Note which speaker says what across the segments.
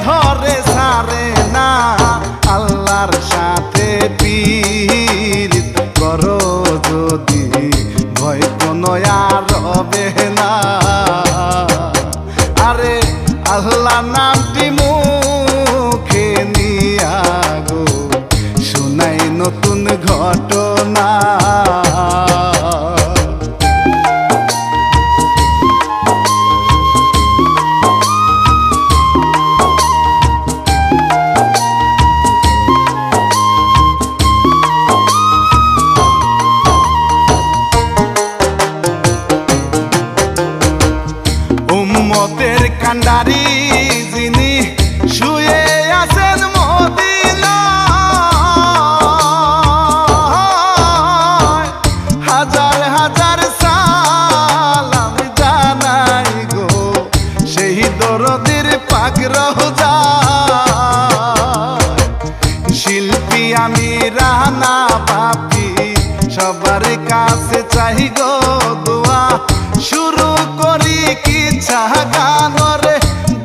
Speaker 1: ধরে সারে না আল্লাহর সাথে পীড়িত করো যদি ভয় কোনো আর হবে না। আরে আল্লাহ নামটি মুখে নিয়া গো শোনাই নতুন ঘটনা। উম্মতের কান্ডারি যিনি শুয়ে আছেন মদিনায়, হাজার হাজার সালাম জানাই গো সেই দরদির পাক রওজায়। শিল্পী আমি রানা পাপি সবার কাছে চাই গো দোয়া, শুরু করি কিচ্ছা গান রে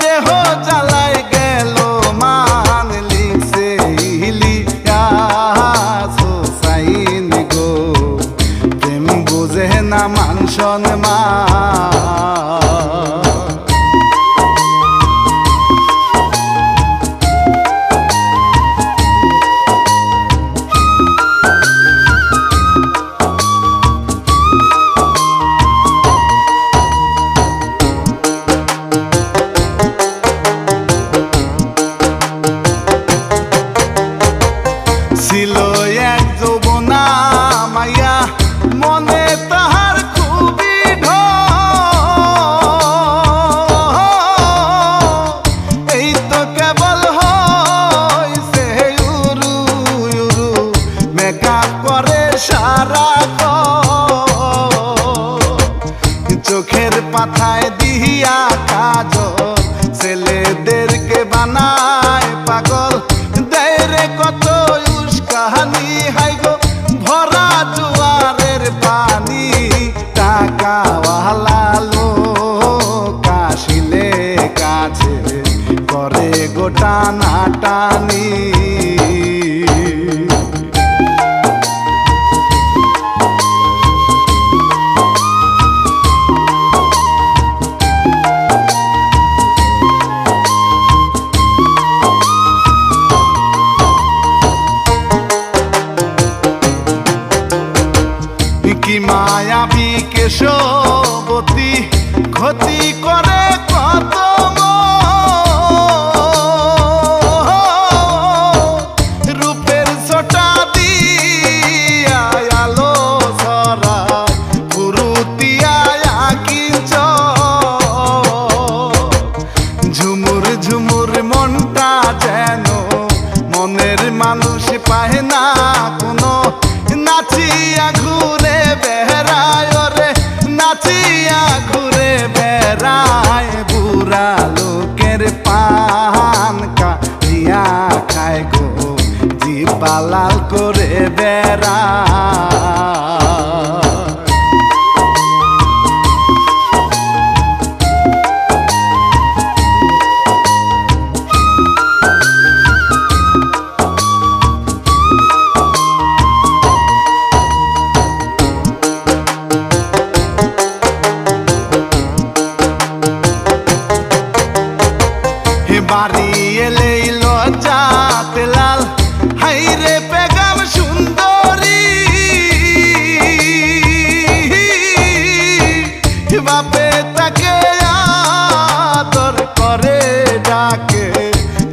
Speaker 1: দেহ জ্বালাই গেল মান লিখছে ইলিয়াস হোসাইন গো প্রেম বুঝে না মান সম্মান। ছিল এক যৌবনা মাইয়া মনে তাহার খুবই ঢল, এই তো কেবল হইছে উরু উরু মেকআপ করে সারাক্ষণ, চোখের পাতায় দিয়া কাজল ছেলেদেরকে বানায় পাগল, দেয় রে কত কাহানি হাই গো ভরা জোয়ারের পানি। টাকাওয়ালা লোক আসিলে কাছে করে গোটা নাটানি। কি মায়াবী কেশবতী ক্ষতি করে কত রূপের ছোটা দিয়া আলো সরা ফুরুতিয়া কিঞ্চ, ঝুমুর ঝুমুর মনটা যেন মনের মানুষ পায় না কোনো, নাচিয়া ঘুরে বেড়ায় রে নাচিয়া ঘুরে বেড়ায়, বুড়া লোকের পান কাটিয়া খায় গো জিহ্বা লাল করে বেড়ায়। বাড়ি এলেই লজ্জাতে লাল হাইরে বেগম সুন্দরী, বাপে তাকে আদর করে ডাকে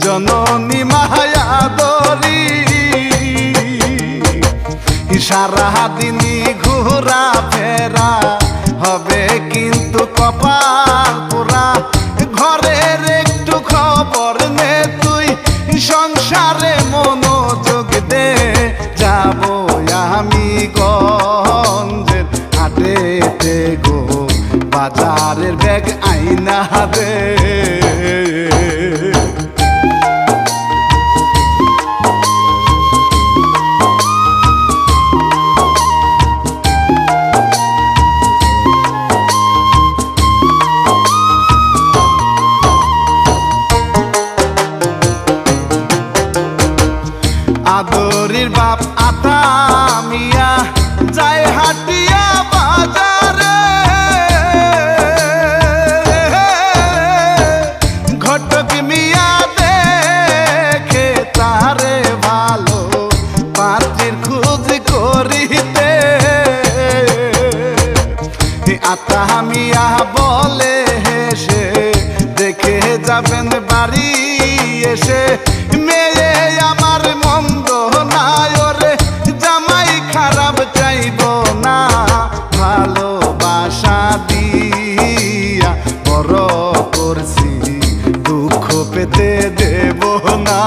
Speaker 1: জননী মায়াদরি, সারা দিনই ঘোরা ফেরা হবে কিন্তু কপাল পোড়া, ঘরের একটু খবর নে তুই সংসারে মনোযোগ দে, যাব আমি গঞ্জের হাটেতে গো বাজারের ব্যাগ আইনা দে। হরির বাপ আতা মিয়া যায় হাটিয়া বাজারে, ঘটক মিয়া দেখে তারে ভালো পাত্রীর খোঁজ করিতে। আতা মিয়া বলে হেসে দেখে যাবেন বাড়ি এসে, মেয়ে আমার মন্দ নাই ওরে জামাই খারাপ চাইব না, ভালোবাসা দিয়া বড় করছি দুঃখ পেতে দেব না।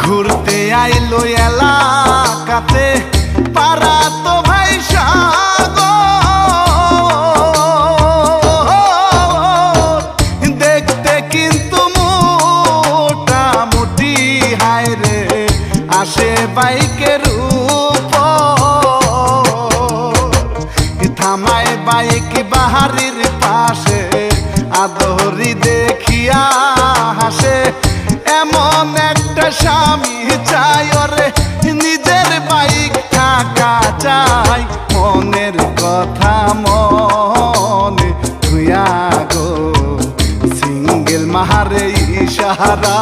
Speaker 1: ঘুরতে আইলো এলাকাতে পাড়া তো ভাই সাগর, দেখতে কিন্তু মোটামুটি হায় রে আসে বাইকের উপর, থামায় বাইক বাহারির পাশে আদরি দেখিয়া হাসে, এমন একটা স্বামী চাই ওরে নিজের বাইক থাকা চাই, মনের কথা মনে ধুয়া গো সিঙ্গেল মাহারে ইশারা।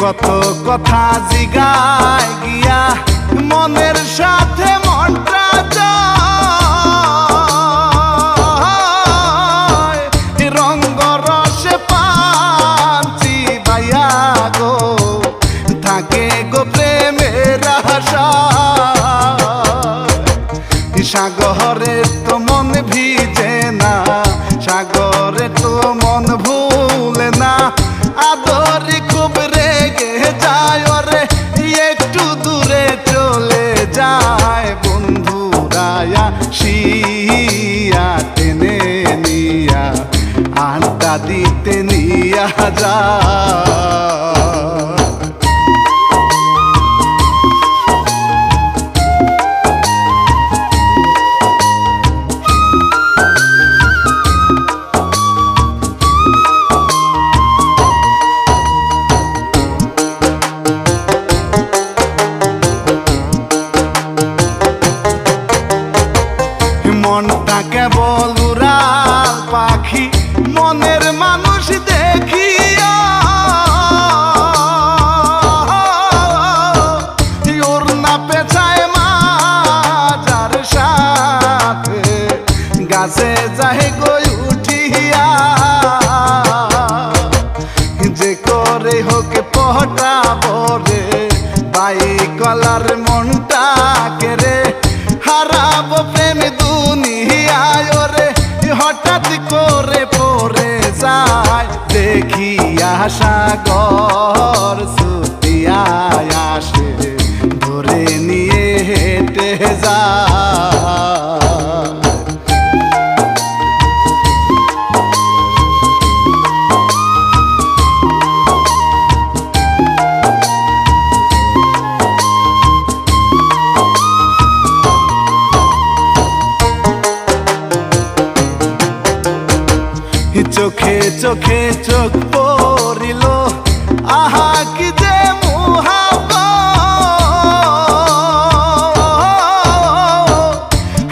Speaker 1: কত কথা জিগায় গিয়া মনের সাথে মনটা যায়, রঙ্গ রসে পাঞ্চি বাইয়া গো থাকে গো প্রেমের আশা, সাগরে তো মন ভিজে না, সাগরে তো মন ভুলে না, আদরি খুব রেগে যায় ওরে একটু দূরে চলে যায়, বন্ধুরায়া শিয়া টেনে নিয়া আড্ডা দিতে নিয়া যায়। মনটা কেবল উড়াল পাখি মনের মানুষ দেখিয়া, ওর না পেছায় মাজার সাথে গাছে যায় গই উঠিয়া, যে করে হোক পটা বরে বাই কলার মনটা কেড়ে হারাবো প্রেম দুনিয়ায় ওরে হঠাৎ করে পড়ে যায়, দেখিয়া সাগর ছুটিয়া আসে ধরে নিয়ে হেঁটে যায়। চোখে চোখে চোখ পড়িল আহা কি যে মুহাব্বত,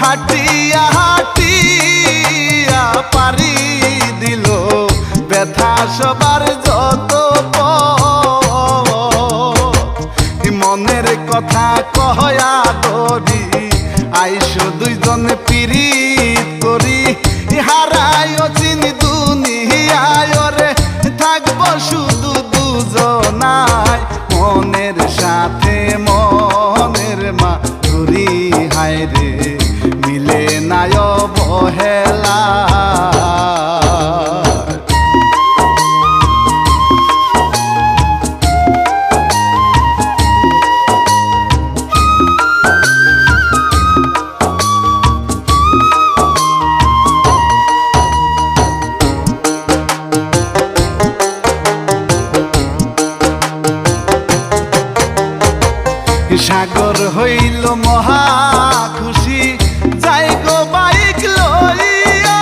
Speaker 1: হাটিয়া হাটিয়া পারি দিল ব্যথা সবার যত মনের কথা কহয়া ধরি আইসো দুইজন পিরিত করি, হারায় চিনি দুনিয়ায় রে থাকবো শুধু দুজনায়, মনের সাথে মনের মাধুরী হায় সাগর হইল মহা খুশি যাই গো বাইক লইয়া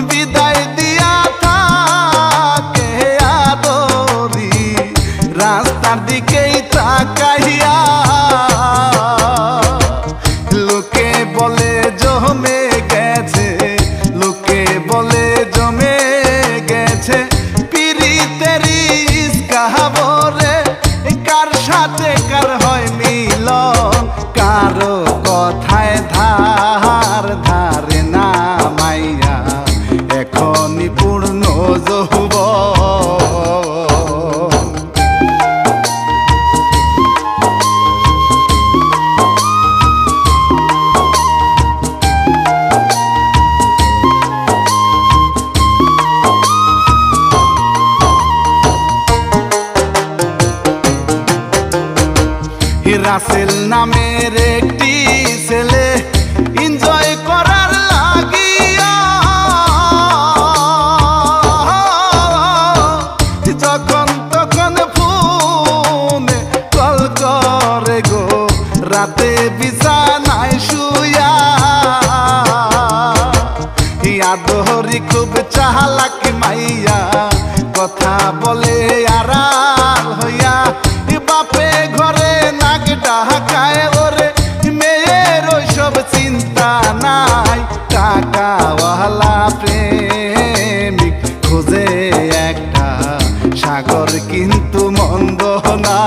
Speaker 1: বিদায় দিয়া থাকে আদরি রাস্তার দিকেই তাকাইয়া লোকে বলে জমে গেছে লোকে বলে জমে গেছে পিরিতেরি কাহাবরে কার সাথে কার হয় মিলন কারো কথায় ধার ধারে না মাইয়া এখনই পূর্ণ যৌবন। রাসেল নামের একটি ছেলে এনজয় করার লাগিয়া যখন তখন ফোনে কল করে গো রাতে বিছানায় শুয়া আদরি খুব চালাক মাইয়া কথা বলে আড়াল হইয়া বাপে ঘরে নাক ডাকায় ওরে মেয়ের ওইসব চিন্তা নাই টাকাওয়ালা প্রেমিক খোঁজে একটা সাগর কিন্তু মন্দ না।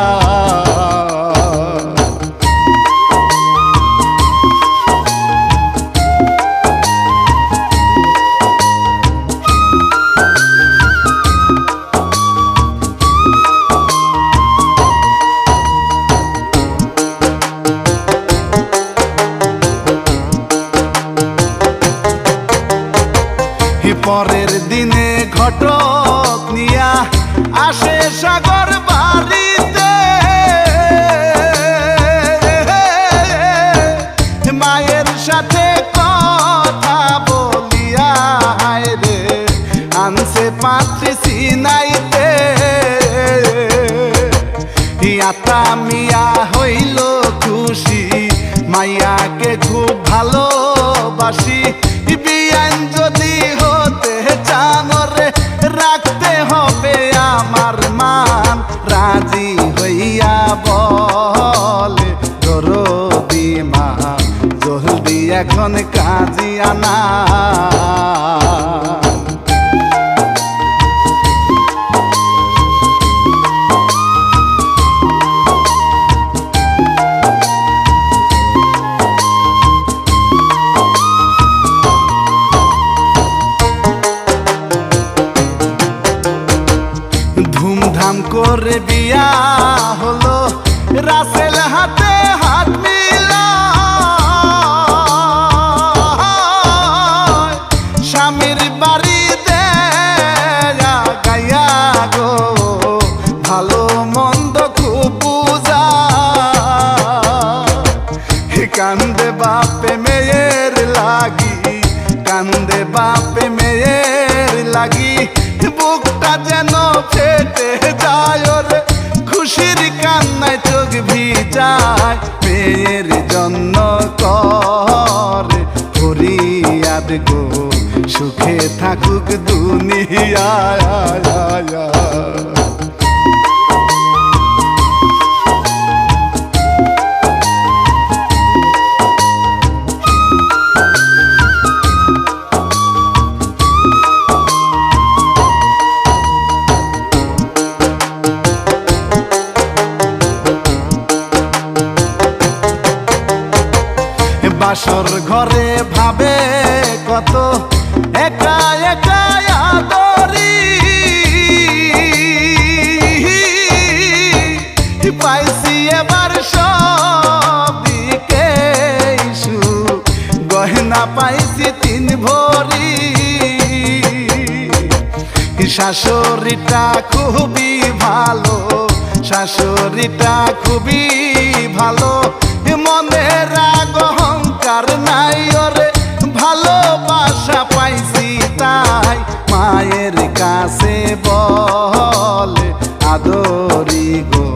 Speaker 1: পরের দিনে ঘটক নিয়া আসে সাগর বাড়িতে মায়ের সাথে কথা বলিয়া রে আনছে পাত্রী সিনাইতে আতা মিয়া হইল খুশি মাইয়াকে খুব ভালোবাসি বিয়ান যদি হতে চান রে রাখতে হবে আমার মান রাজি হইয়া বলে দরদি মা জলদি এখন কাজী আনা। ধুমধাম করে বিয়া হলো রাসেল হাতে হাত মিলা স্বামীর বাড়িতে গাইয়া গো ভালো মন্দ খুব বুঝা কান্দে বাপে মেয়ের লাগি কান্দে বাপে মেয়ের লাগি বুকটা যেন ফেটে যায় রে খুশির কান্নায় চোখ ভিজায় মেয়ের জন্য করে ফরিয়াদ গো সুখে থাকুক দুনিয়ায়। বাসর ঘরে ভাবে কত একা একা আদরি পাইছি এবার সব দিকে গহনা পাইছি 3 ভরি শাশুড়িটা খুবই ভালো শাশুড়িটা খুবই ভালো মনে রাগ অহংকার নাই ওরে ভালোবাসা পাইছি তাই মায়ের কাছে বলে আদরি গো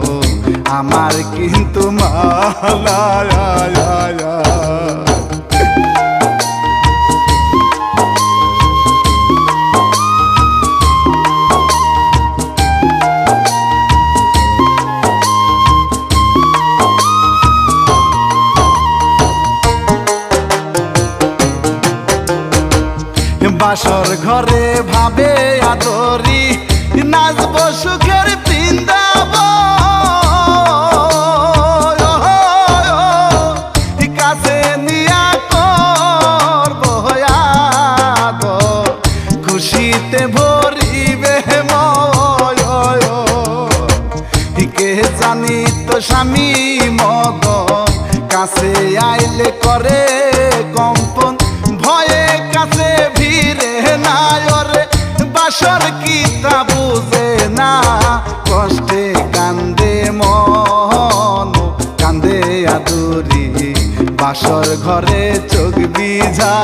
Speaker 1: আমার কিন্তু মালা। বাসর ঘরে ভাবে আদরি নাচব সুখের বৃন্দাবন, কাছে নিয়া করব আদর খুশিতে ভরিবে ময়। কে জানি তো স্বামী মগ কাছে আইলে করে কম্পন, ভয়ে কাছে ভিড়ে না ওরে বাসর কি তা বুঝে না, কষ্টে কান্দে মন কান্দে আদুরি বাসর ঘরে চোখ বিঝা।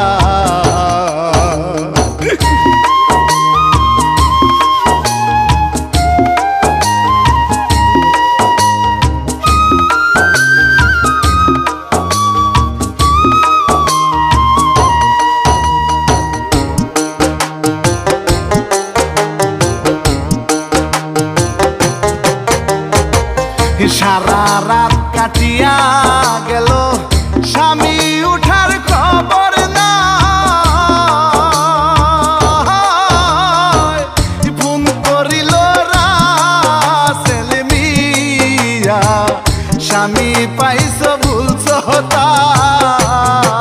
Speaker 1: সারা রাত কাটিয়া গেল স্বামী উঠার খবর না, ফোন করিল রাসেল মিয়া স্বামী পাইছ ভুলছ তাই,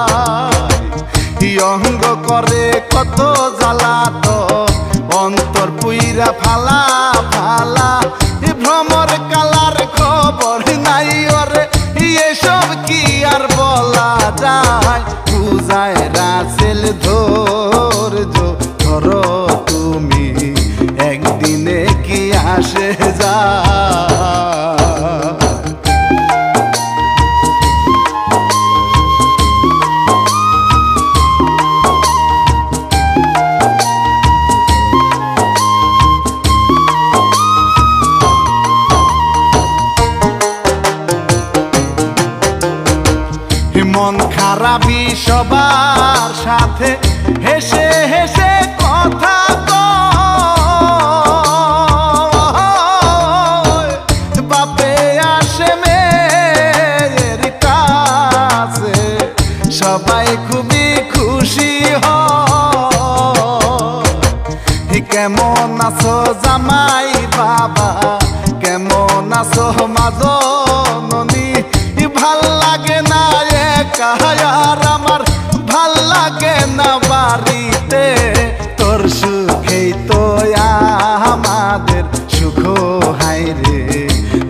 Speaker 1: অঙ্গ করে কত জ্বালা তো অন্তর পুইরা ফালা ফালা, ভ্রমর কালার খবর নাই ওরে এসব কি আর বলা যায়, পূজায় রাসেল ধৈর্য ধরো তুমি একদিনে কি আসে যায়। মন খারাপি সবার সাথে হেসে হেসে কথা কয়, বাপে আসে মেয়ের কাছে সবাই খুবই খুশি হয়। কেমন আছো জামাই বাবা, কেমন আছো মাজননী, ভাল লাগে না আর আমার ভাল লাগে না বাড়িতে, তোর সুখেই তো আমাদের সুখ হাই রে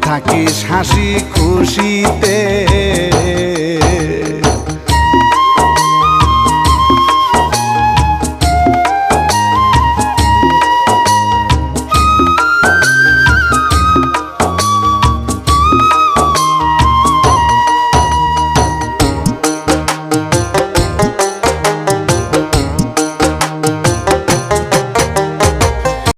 Speaker 1: থাকিস হাসি খুশিতে।